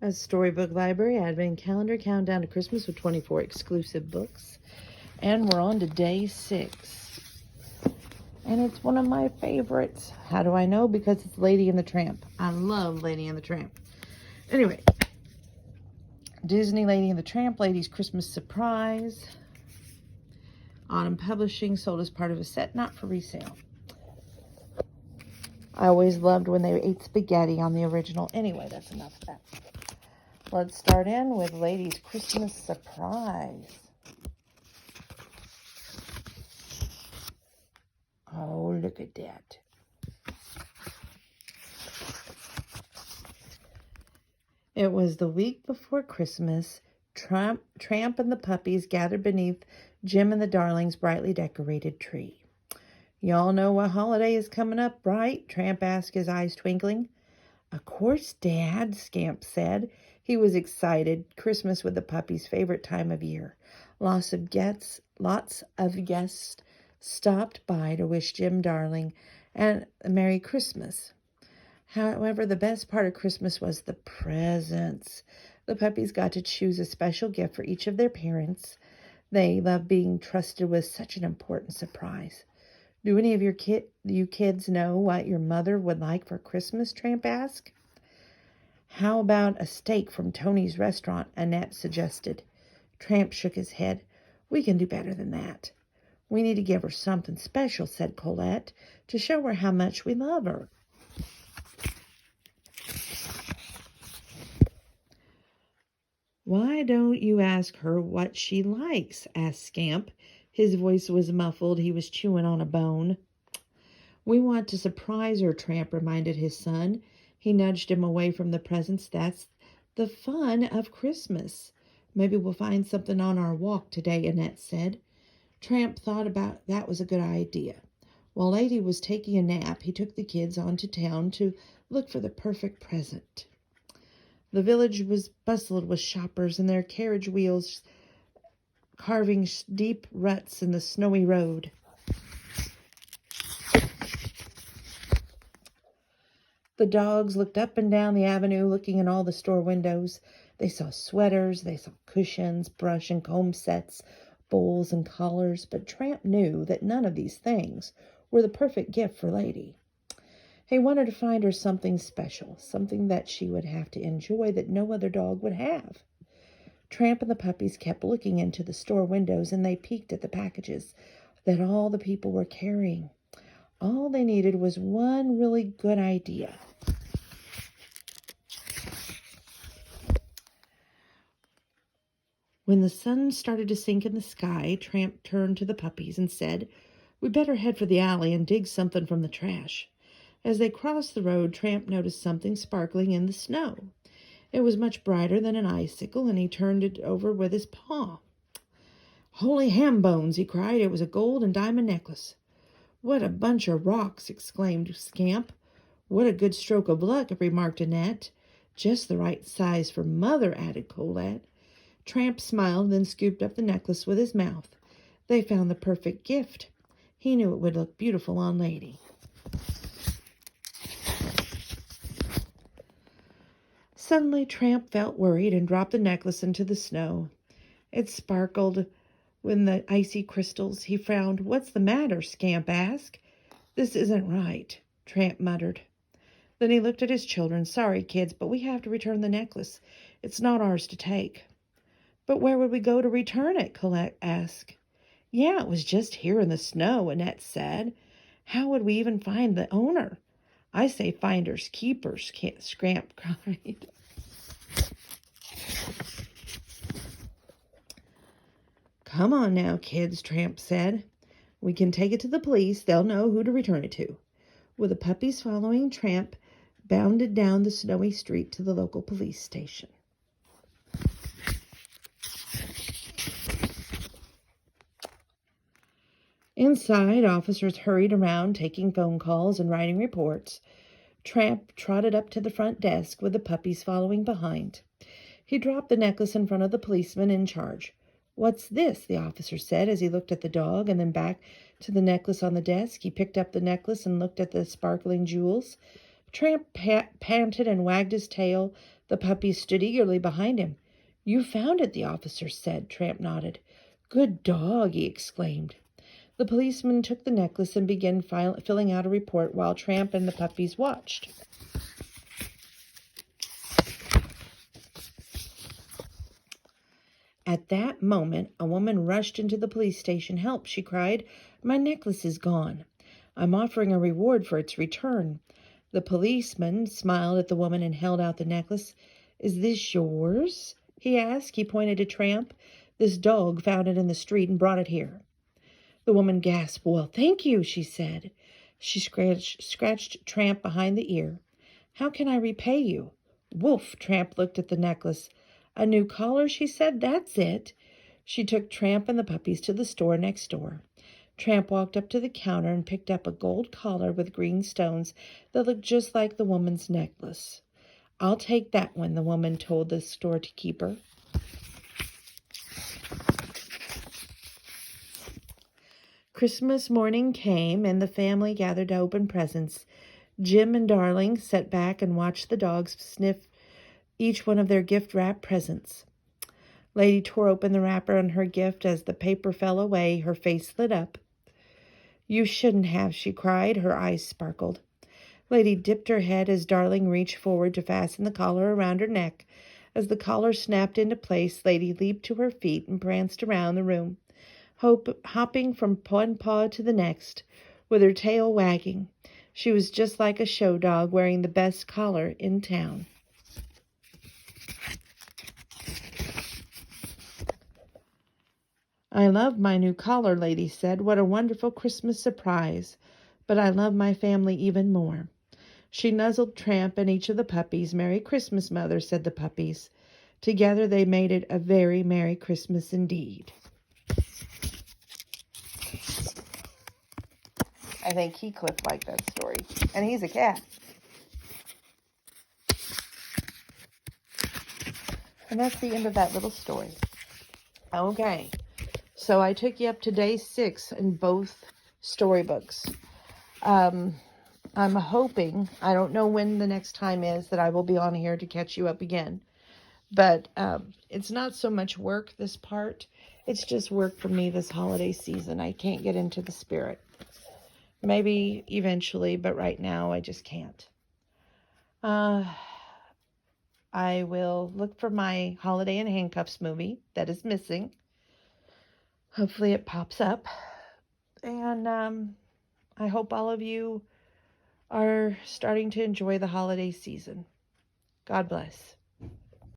A storybook library advent calendar countdown to Christmas with 24 exclusive books. And we're on to day 6. And it's one of my favorites. How do I know? Because it's Lady and the Tramp. I love Lady and the Tramp. Anyway, Disney Lady and the Tramp, Lady's Christmas Surprise. Autumn Publishing, sold as part of a set, not for resale. I always loved when they ate spaghetti on the original. Anyway, that's enough of that. Let's start in with Lady's Christmas Surprise. Oh, look at that. It was the week before Christmas. Tramp and the puppies gathered beneath Jim and the Darlings' brightly decorated tree. "Y'all know what holiday is coming up, right?" Tramp asked, his eyes twinkling. "Of course, Dad," Scamp said. He was excited. Christmas was the puppy's favorite time of year. Lots of guests stopped by to wish Jim Darling and a Merry Christmas. However, the best part of Christmas was the presents. The puppies got to choose a special gift for each of their parents. They loved being trusted with such an important surprise. "Do any of you kids know what your mother would like for Christmas?" Tramp asked. "How about a steak from Tony's restaurant?" Annette suggested. Tramp shook his head. "We can do better than that." "We need to give her something special," said Colette, "to show her how much we love her." "Why don't you ask her what she likes?" asked Scamp. His voice was muffled. He was chewing on a bone. "We want to surprise her," Tramp reminded his son. He nudged him away from the presents. "That's the fun of Christmas." "Maybe we'll find something on our walk today," Annette said. Tramp thought about that was a good idea. While Lady was taking a nap, he took the kids on to town to look for the perfect present. The village was bustled with shoppers and their carriage wheels carving deep ruts in the snowy road. The dogs looked up and down the avenue, looking in all the store windows. They saw sweaters, they saw cushions, brush and comb sets, bowls and collars, but Tramp knew that none of these things were the perfect gift for Lady. He wanted to find her something special, something that she would have to enjoy that no other dog would have. Tramp and the puppies kept looking into the store windows, and they peeked at the packages that all the people were carrying. All they needed was one really good idea. When the sun started to sink in the sky, Tramp turned to the puppies and said, "We better head for the alley and dig something from the trash." As they crossed the road, Tramp noticed something sparkling in the snow. It was much brighter than an icicle, and he turned it over with his paw. "Holy ham bones!" he cried. It was a gold and diamond necklace. "What a bunch of rocks!" exclaimed Scamp. "What a good stroke of luck," remarked Annette. "Just the right size for Mother," added Colette. Tramp smiled, then scooped up the necklace with his mouth. They found the perfect gift. He knew it would look beautiful on Lady. Suddenly, Tramp felt worried and dropped the necklace into the snow. It sparkled with the icy crystals. He frowned. "What's the matter?" Scamp asked. "This isn't right," Tramp muttered. Then he looked at his children. "Sorry, kids, but we have to return the necklace. It's not ours to take." "But where would we go to return it?" Colette asked. "Yeah, it was just here in the snow," Annette said. "How would we even find the owner?" "I say finders keepers," Scamp cried. "Come on now, kids," Tramp said. "We can take it to the police. They'll know who to return it to." With the puppies following, Tramp bounded down the snowy street to the local police station. Inside, officers hurried around, taking phone calls and writing reports. Tramp trotted up to the front desk with the puppies following behind. He dropped the necklace in front of the policeman in charge. "What's this?" the officer said as he looked at the dog and then back to the necklace on the desk. He picked up the necklace and looked at the sparkling jewels. Tramp panted and wagged his tail. The puppies stood eagerly behind him. "You found it," the officer said. Tramp nodded. "Good dog," he exclaimed. The policeman took the necklace and began filling out a report while Tramp and the puppies watched. At that moment, a woman rushed into the police station. "Help," she cried. "My necklace is gone. I'm offering a reward for its return." The policeman smiled at the woman and held out the necklace. "Is this yours?" he asked. He pointed to Tramp. "This dog found it in the street and brought it here." The woman gasped. "Well, thank you," she said. She scratched Tramp behind the ear. "How can I repay you?" "Woof!" Tramp looked at the necklace. "A new collar," she said. "That's it." She took Tramp and the puppies to the store next door. Tramp walked up to the counter and picked up a gold collar with green stones that looked just like the woman's necklace. "I'll take that one," the woman told the storekeeper. Christmas morning came, and the family gathered to open presents. Jim and Darling sat back and watched the dogs sniff each one of their gift-wrapped presents. Lady tore open the wrapper on her gift. As the paper fell away, her face lit up. "You shouldn't have," she cried. Her eyes sparkled. Lady dipped her head as Darling reached forward to fasten the collar around her neck. As the collar snapped into place, Lady leaped to her feet and pranced around the room, hopping from one paw to the next, with her tail wagging. She was just like a show dog wearing the best collar in town. "I love my new collar," Lady said. "What a wonderful Christmas surprise. But I love my family even more." She nuzzled Tramp and each of the puppies. "Merry Christmas, Mother," said the puppies. Together they made it a very Merry Christmas indeed. I think Heathcliff liked that story. And he's a cat. And that's the end of that little story. Okay. So I took you up to day 6 in both storybooks. I'm hoping, I don't know when the next time is that I will be on here to catch you up again. But it's not so much work, this part. It's just work for me this holiday season. I can't get into the spirit. Maybe eventually, but right now I just can't. I will look for my Holiday in Handcuffs movie that is missing. Hopefully it pops up. And I hope all of you are starting to enjoy the holiday season. God bless.